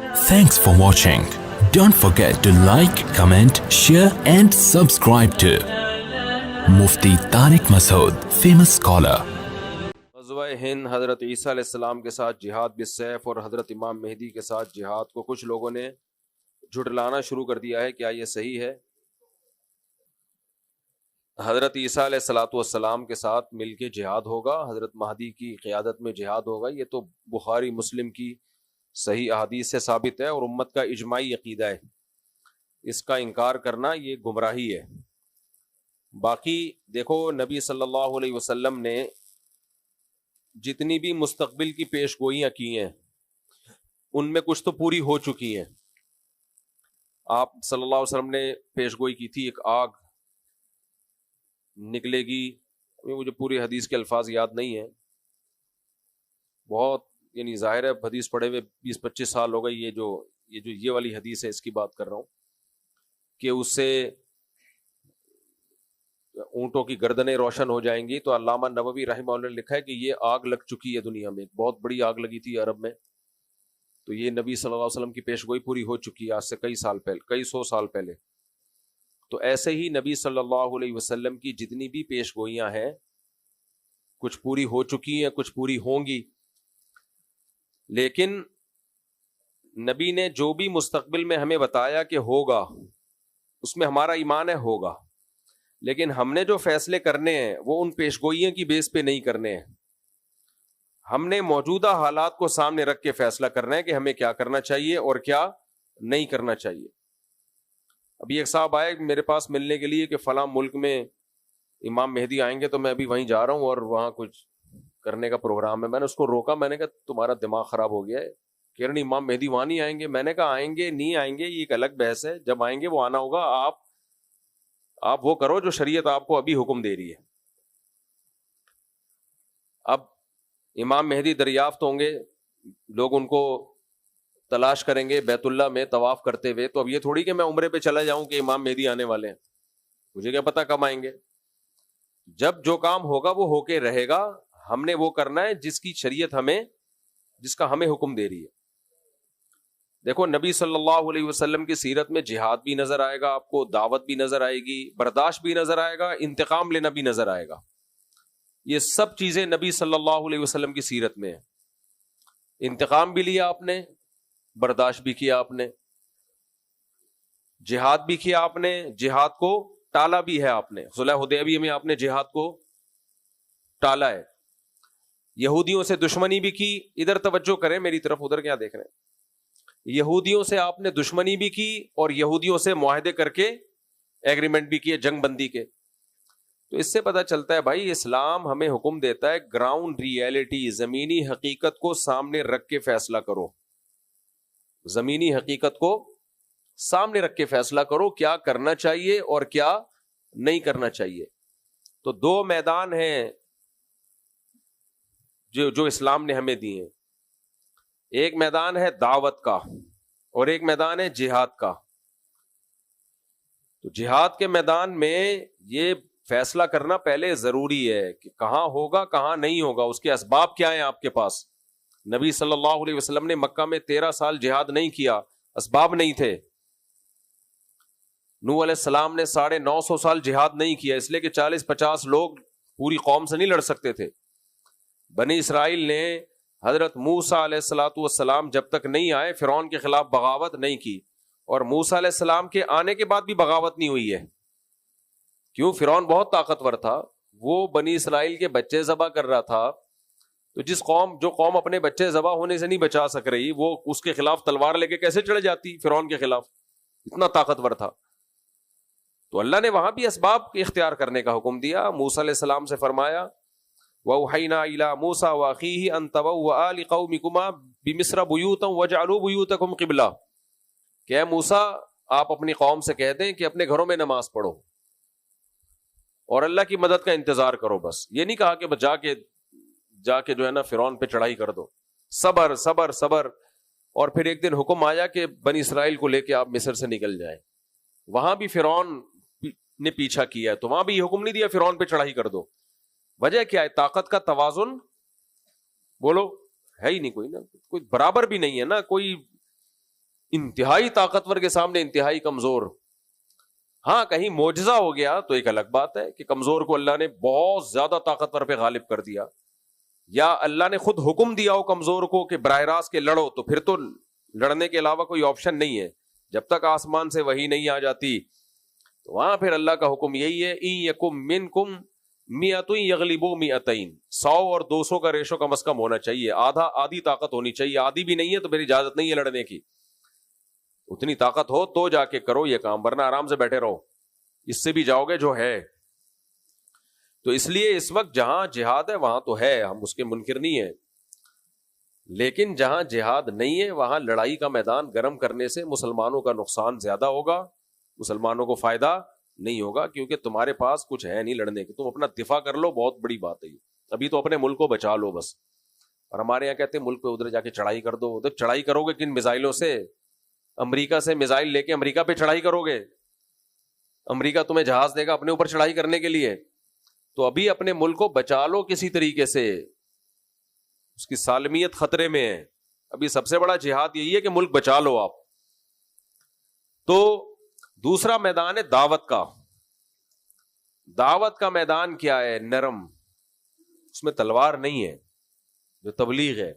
Thanks for watching. Don't forget to like, comment, share and subscribe to Mufti Tariq Masood, famous scholar. غزوہ ہند حضرت عیسیٰ علیہ السلام کے ساتھ جہاد بالسیف اور حضرت امام مہدی کے ساتھ جہاد کو کچھ لوگوں نے جھٹلانا شروع کر دیا ہے. کیا یہ صحیح ہے؟ حضرت عیسیٰ علیہ السلام کے ساتھ مل کے جہاد ہوگا, حضرت مہدی کی قیادت میں جہاد ہوگا. یہ تو بخاری مسلم کی صحیح احادیث سے ثابت ہے اور امت کا اجماعی عقیدہ ہے. اس کا انکار کرنا یہ گمراہی ہے. باقی دیکھو, نبی صلی اللہ علیہ وسلم نے جتنی بھی مستقبل کی پیش گوئیاں کی ہیں ان میں کچھ تو پوری ہو چکی ہیں. آپ صلی اللہ علیہ وسلم نے پیش گوئی کی تھی ایک آگ نکلے گی. مجھے پوری حدیث کے الفاظ یاد نہیں ہیں, بہت یعنی ظاہر ہے حدیث پڑھے ہوئے 20-25 سال ہو گئے. یہ والی حدیث ہے, اس کی بات کر رہا ہوں کہ اس سے اونٹوں کی گردنیں روشن ہو جائیں گی. تو علامہ نووی رحمہ اللہ نے لکھا ہے کہ یہ آگ لگ چکی ہے دنیا میں, بہت بڑی آگ لگی تھی عرب میں. تو یہ نبی صلی اللہ علیہ وسلم کی پیش گوئی پوری ہو چکی ہے آج سے کئی سو سال پہلے. تو ایسے ہی نبی صلی اللہ علیہ وسلم کی جتنی بھی پیش گوئیاں ہیں کچھ پوری ہو چکی ہیں, کچھ پوری ہوں گی. لیکن نبی نے جو بھی مستقبل میں ہمیں بتایا کہ ہوگا اس میں ہمارا ایمان ہے ہوگا, لیکن ہم نے جو فیصلے کرنے ہیں وہ ان پیشگوئیوں کی بیس پہ نہیں کرنے ہیں. ہم نے موجودہ حالات کو سامنے رکھ کے فیصلہ کرنا ہے کہ ہمیں کیا کرنا چاہیے اور کیا نہیں کرنا چاہیے. ابھی ایک صاحب آئے میرے پاس ملنے کے لیے کہ فلاں ملک میں امام مہدی آئیں گے, تو میں ابھی وہیں جا رہا ہوں اور وہاں کچھ کرنے کا پروگرام ہے. میں نے اس کو روکا, میں نے کہا تمہارا دماغ خراب ہو گیا ہے, کہہ رہے امام مہدی وہاں نہیں آئیں گے. میں نے کہا آئیں گے نہیں آئیں گے یہ ایک الگ بحث ہے, جب آئیں گے وہ آنا ہوگا. آپ وہ کرو جو شریعت آپ کو ابھی حکم دے رہی ہے. اب امام مہدی دریافت ہوں گے, لوگ ان کو تلاش کریں گے بیت اللہ میں طواف کرتے ہوئے. تو اب یہ تھوڑی کہ میں عمرے پہ چلا جاؤں کہ امام مہدی آنے والے ہیں, مجھے کیا پتا کب آئیں گے. جب جو کام ہوگا وہ ہو کے رہے گا. ہم نے وہ کرنا ہے جس کی شریعت جس کا ہمیں حکم دے رہی ہے. دیکھو نبی صلی اللہ علیہ وسلم کی سیرت میں جہاد بھی نظر آئے گا آپ کو, دعوت بھی نظر آئے گی, برداشت بھی نظر آئے گا, انتقام لینا بھی نظر آئے گا. یہ سب چیزیں نبی صلی اللہ علیہ وسلم کی سیرت میں ہیں. انتقام بھی لیا آپ نے, برداشت بھی کیا آپ نے, جہاد بھی کیا آپ نے, جہاد کو ٹالا بھی ہے آپ نے. صلح حدیبیہ میں آپ نے جہاد کو ٹالا ہے. یہودیوں سے دشمنی بھی کی. ادھر توجہ کریں میری طرف, ادھر کیا دیکھ رہے ہیں. یہودیوں سے آپ نے دشمنی بھی کی اور یہودیوں سے معاہدے کر کے ایگریمنٹ بھی کیے جنگ بندی کے. تو اس سے پتہ چلتا ہے بھائی اسلام ہمیں حکم دیتا ہے گراؤنڈ ریئلٹی, زمینی حقیقت کو سامنے رکھ کے فیصلہ کرو. زمینی حقیقت کو سامنے رکھ کے فیصلہ کرو کیا کرنا چاہیے اور کیا نہیں کرنا چاہیے. تو دو میدان ہیں جو اسلام نے ہمیں دی ہیں. ایک میدان ہے دعوت کا اور ایک میدان ہے جہاد کا. تو جہاد کے میدان میں یہ فیصلہ کرنا پہلے ضروری ہے کہ کہاں ہوگا کہاں نہیں ہوگا, اس کے اسباب کیا ہیں آپ کے پاس. نبی صلی اللہ علیہ وسلم نے مکہ میں 13 سال جہاد نہیں کیا, اسباب نہیں تھے. نوح علیہ السلام نے 950 سال جہاد نہیں کیا, اس لیے کہ 40-50 لوگ پوری قوم سے نہیں لڑ سکتے تھے. بنی اسرائیل نے حضرت موسیٰ علیہ السلام جب تک نہیں آئے فرعون کے خلاف بغاوت نہیں کی, اور موسیٰ علیہ السلام کے آنے کے بعد بھی بغاوت نہیں ہوئی ہے. کیوں؟ فرعون بہت طاقتور تھا, وہ بنی اسرائیل کے بچے ذبح کر رہا تھا. تو جو قوم اپنے بچے ذبح ہونے سے نہیں بچا سک رہی, وہ اس کے خلاف تلوار لے کے کیسے چڑھ جاتی فرعون کے خلاف, اتنا طاقتور تھا. تو اللہ نے وہاں بھی اسباب اختیار کرنے کا حکم دیا. موسیٰ علیہ السلام سے فرمایا وَأَوْحَيْنَا إِلَىٰ مُوسَىٰ وَأَخِيهِ أَن تَبَوَّآ لِقَوْمِكُمَا بِمِصْرَ بُيُوتًا وَاجْعَلُوا بُيُوتَكُمْ قِبْلَةً, کہ اے موسیٰ آپ اپنی قوم سے کہہ دیں کہ اپنے گھروں میں نماز پڑھو اور اللہ کی مدد کا انتظار کرو. بس یہ نہیں کہا کہ جا کے جو ہے نا فرعون پہ چڑھائی کر دو. صبر صبر صبر. اور پھر ایک دن حکم آیا کہ بنی اسرائیل کو لے کے آپ مصر سے نکل جائیں. وہاں بھی فرعون نے پیچھا کیا ہے, تو وہاں بھی یہ حکم نہیں دیا فرعون پہ چڑھائی کر دو. وجہ کیا ہے؟ طاقت کا توازن بولو ہے ہی نہیں, کوئی برابر بھی نہیں ہے نا. کوئی انتہائی طاقتور کے سامنے انتہائی کمزور. ہاں کہیں معجزہ ہو گیا تو ایک الگ بات ہے کہ کمزور کو اللہ نے بہت زیادہ طاقتور پہ غالب کر دیا, یا اللہ نے خود حکم دیا ہو کمزور کو کہ براہ راست کے لڑو, تو پھر تو لڑنے کے علاوہ کوئی آپشن نہیں ہے. جب تک آسمان سے وحی نہیں آ جاتی تو وہاں پھر اللہ کا حکم یہی ہے, ان یکم منکم مئۃ یغلبوا مئتین, 100 اور 200 کا ریشو کم از کم ہونا چاہیے, آدھی طاقت ہونی چاہیے. آدھی بھی نہیں ہے تو پھر اجازت نہیں ہے لڑنے کی. اتنی طاقت ہو تو جا کے کرو یہ کام, ورنہ آرام سے بیٹھے رہو, اس سے بھی جاؤ گے جو ہے. تو اس لیے اس وقت جہاں جہاد ہے وہاں تو ہے, ہم اس کے منکر نہیں ہیں, لیکن جہاں جہاد نہیں ہے وہاں لڑائی کا میدان گرم کرنے سے مسلمانوں کا نقصان زیادہ ہوگا, مسلمانوں کو فائدہ نہیں ہوگا, کیونکہ تمہارے پاس کچھ ہے نہیں لڑنے کے. تم اپنا دفاع کر لو, بہت بڑی بات ہے یہ. ابھی تو اپنے ملک کو بچا لو بس. اور ہمارے یہاں کہتے ہیں ملک پہ ادھر جا کے چڑھائی کر دو. ادھر چڑھائی کرو گے کن میزائلوں سے؟ امریکہ سے میزائل لے کے امریکہ پہ چڑھائی کرو گے؟ امریکہ تمہیں جہاز دے گا اپنے اوپر چڑھائی کرنے کے لیے؟ تو ابھی اپنے ملک کو بچا لو کسی طریقے سے, اس کی سالمیت خطرے میں ہے. ابھی سب سے بڑا جہاد یہی ہے کہ ملک بچا لو آپ. تو دوسرا میدان ہے دعوت کا. دعوت کا میدان کیا ہے؟ نرم, اس میں تلوار نہیں ہے. جو تبلیغ ہے,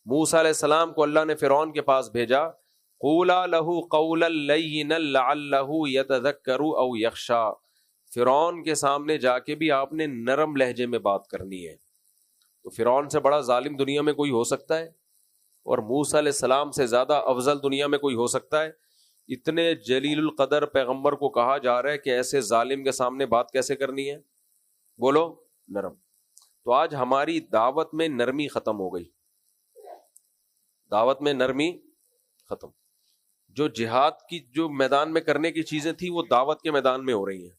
موسیٰ علیہ السلام کو اللہ نے فرعون کے پاس بھیجا, قولا لہ قولا لینا لعلہ یتذکر او یخشی. فرعون کے سامنے جا کے بھی آپ نے نرم لہجے میں بات کرنی ہے. تو فرعون سے بڑا ظالم دنیا میں کوئی ہو سکتا ہے؟ اور موسیٰ علیہ السلام سے زیادہ افضل دنیا میں کوئی ہو سکتا ہے؟ اتنے جلیل القدر پیغمبر کو کہا جا رہا ہے کہ ایسے ظالم کے سامنے بات کیسے کرنی ہے؟ بولو نرم. تو آج ہماری دعوت میں نرمی ختم ہو گئی, دعوت میں نرمی ختم. جو جہاد کی جو میدان میں کرنے کی چیزیں تھیں وہ دعوت کے میدان میں ہو رہی ہیں.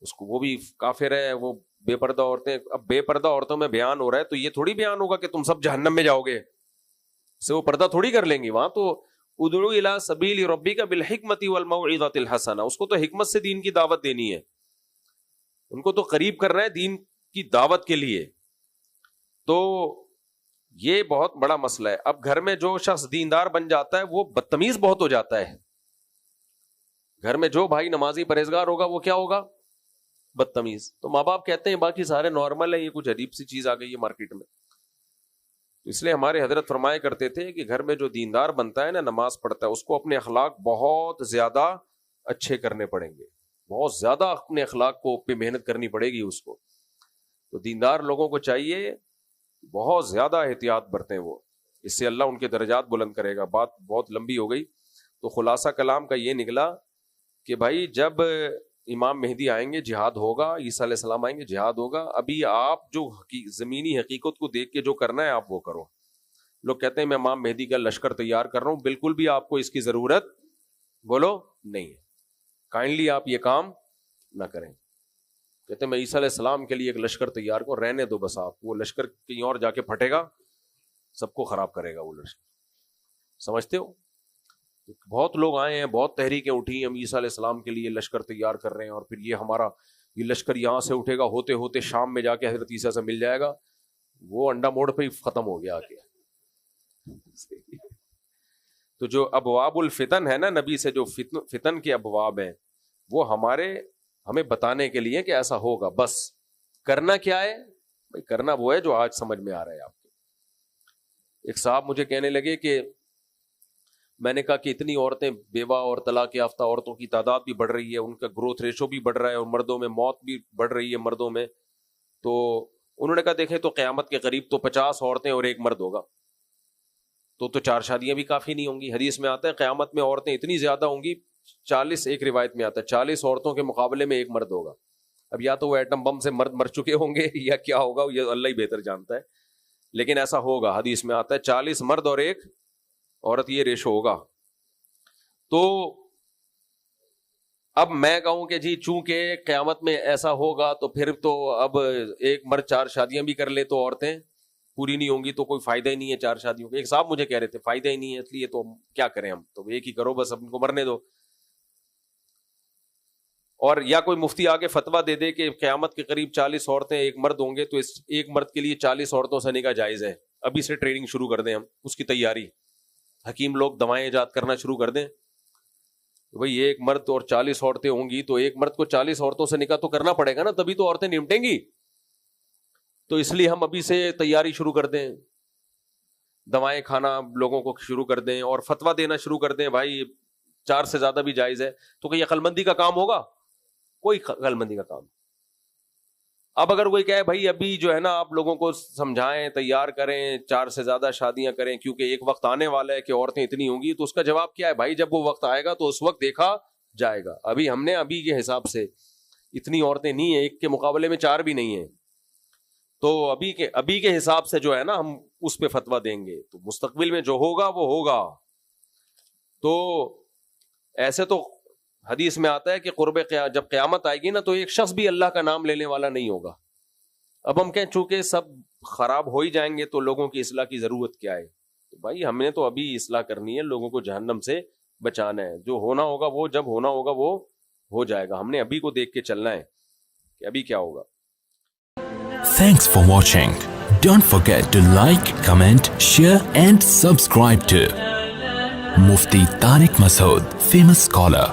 اس کو وہ بھی کافر ہے, وہ بے پردہ عورتیں. اب بے پردہ عورتوں میں بیان ہو رہا ہے تو یہ تھوڑی بیان ہوگا کہ تم سب جہنم میں جاؤ گے, سے وہ پردہ تھوڑی کر لیں گی. وہاں تو ادعو الی سبیل ربک بالحکمۃ والموعظۃ الحسنہ, اس کو تو حکمت سے دین کی دعوت دینی ہے, ان کو تو قریب کر رہے ہیں دین کی دعوت کے لیے. تو یہ بہت بڑا مسئلہ ہے. اب گھر میں جو شخص دیندار بن جاتا ہے وہ بدتمیز بہت ہو جاتا ہے. گھر میں جو بھائی نمازی پرہیزگار ہوگا وہ کیا ہوگا؟ بدتمیز. تو ماں باپ کہتے ہیں باقی سارے نارمل ہیں, یہ کچھ عجیب سی چیز آ گئی ہے مارکیٹ میں. اس لیے ہمارے حضرت فرمایا کرتے تھے کہ گھر میں جو دیندار بنتا ہے نا, نماز پڑھتا ہے, اس کو اپنے اخلاق بہت زیادہ اچھے کرنے پڑیں گے, بہت زیادہ اپنے اخلاق کو پہ محنت کرنی پڑے گی اس کو. تو دیندار لوگوں کو چاہیے بہت زیادہ احتیاط برتیں وہ, اس سے اللہ ان کے درجات بلند کرے گا. بات بہت لمبی ہو گئی, تو خلاصہ کلام کا یہ نکلا کہ بھائی جب امام مہدی آئیں گے جہاد ہوگا, عیسیٰ علیہ السلام آئیں گے جہاد ہوگا. ابھی آپ جو زمینی حقیقت کو دیکھ کے جو کرنا ہے آپ وہ کرو. لوگ کہتے ہیں میں امام مہدی کا لشکر تیار کر رہا ہوں, بالکل بھی آپ کو اس کی ضرورت بولو نہیں ہے. کائنڈلی آپ یہ کام نہ کریں. کہتے ہیں میں عیسیٰ علیہ السلام کے لیے ایک لشکر تیار کروں, رہنے دو بس. آپ وہ لشکر کہیں اور جا کے پھٹے گا, سب کو خراب کرے گا وہ لشکر. سمجھتے ہو؟ بہت لوگ آئے ہیں, بہت تحریکیں اٹھی, ہم عیسیٰ علیہ السلام کے لیے لشکر تیار کر رہے ہیں, اور پھر یہ ہمارا یہ لشکر یہاں سے اٹھے گا, ہوتے ہوتے شام میں جا کے حضرت عیسیٰ سے مل جائے گا. وہ انڈا موڑ پہ ہی ختم ہو گیا آ کے. تو جو ابواب الفتن ہے نا, نبی سے جو فتن کے ابواب ہیں, وہ ہمیں بتانے کے لیے کہ ایسا ہوگا. بس کرنا کیا ہے بھائی؟ کرنا وہ ہے جو آج سمجھ میں آ رہا ہے آپ کو. ایک صاحب مجھے کہنے لگے کہ میں نے کہا کہ اتنی عورتیں بیوہ اور طلاق یافتہ عورتوں کی تعداد بھی بڑھ رہی ہے, ان کا گروتھ ریشو بھی بڑھ رہا ہے, اور مردوں میں موت بھی بڑھ رہی ہے مردوں میں. تو انہوں نے کہا دیکھیں تو قیامت کے قریب تو 50 عورتیں اور ایک مرد ہوگا, تو 4 شادیاں بھی کافی نہیں ہوں گی. حدیث میں آتا ہے قیامت میں عورتیں اتنی زیادہ ہوں گی, 40 ایک روایت میں آتا ہے 40 عورتوں کے مقابلے میں ایک مرد ہوگا. اب یا تو وہ ایٹم بم سے مرد مر چکے ہوں گے یا کیا ہوگا, یہ اللہ ہی بہتر جانتا ہے, لیکن ایسا ہوگا. حدیث میں آتا ہے 40 مرد اور ایک عورت, یہ ریشو ہوگا. تو اب میں کہوں کہ جی چونکہ قیامت میں ایسا ہوگا تو پھر تو اب ایک مرد 4 شادیاں بھی کر لے تو عورتیں پوری نہیں ہوں گی, تو کوئی فائدہ ہی نہیں ہے 4 شادیوں کا. ایک صاحب مجھے کہہ رہے تھے فائدہ ہی نہیں ہے, اس لیے تو کیا کریں ہم, تو ایک ہی کرو بس, اب ان کو مرنے دو. اور یا کوئی مفتی آگے فتویٰ دے دے کہ قیامت کے قریب 40 عورتیں ایک مرد ہوں گے, تو اس ایک مرد کے لیے 40 عورتوں سے نکاح جائز ہے, ابھی سے ٹریننگ شروع کر دیں ہم اس کی تیاری. حکیم لوگ دوائیں ایجاد کرنا شروع کر دیں. بھئی ایک مرد اور 40 عورتیں ہوں گی تو ایک مرد کو 40 عورتوں سے نکاح تو کرنا پڑے گا نا, تبھی تو عورتیں نمٹیں گی. تو اس لیے ہم ابھی سے تیاری شروع کر دیں, دوائیں کھانا لوگوں کو شروع کر دیں اور فتویٰ دینا شروع کر دیں بھائی 4 سے زیادہ بھی جائز ہے. تو کہ یہ عقل مندی کا کام ہوگا؟ کوئی عقل مندی کا کام. اب اگر کوئی کہے بھائی ابھی جو ہے نا آپ لوگوں کو سمجھائیں, تیار کریں, 4 سے زیادہ شادیاں کریں کیونکہ ایک وقت آنے والا ہے کہ عورتیں اتنی ہوں گی, تو اس کا جواب کیا ہے بھائی جب وہ وقت آئے گا تو اس وقت دیکھا جائے گا. ابھی ہم نے ابھی کے حساب سے اتنی عورتیں نہیں ہیں, ایک کے مقابلے میں 4 بھی نہیں ہیں, تو ابھی کے حساب سے جو ہے نا ہم اس پہ فتویٰ دیں گے. تو مستقبل میں جو ہوگا وہ ہوگا. تو ایسے تو حدیث میں آتا ہے کہ جب قیامت آئے گی نا تو ایک شخص بھی اللہ کا نام لینے والا نہیں ہوگا. اب ہم کہیں چونکہ سب خراب ہو ہی جائیں گے تو لوگوں کی اصلاح کی ضرورت کیا ہے؟ تو بھائی ہم نے تو ابھی اصلاح کرنی ہے, لوگوں کو جہنم سے بچانا ہے. جو ہونا ہوگا وہ جب ہونا ہوگا وہ ہو جائے گا. ہم نے ابھی کو دیکھ کے چلنا ہے کہ ابھی کیا ہوگا. Thanks for watching. Don't forget to like, comment, share and subscribe to Mufti Tariq Masood, famous scholar.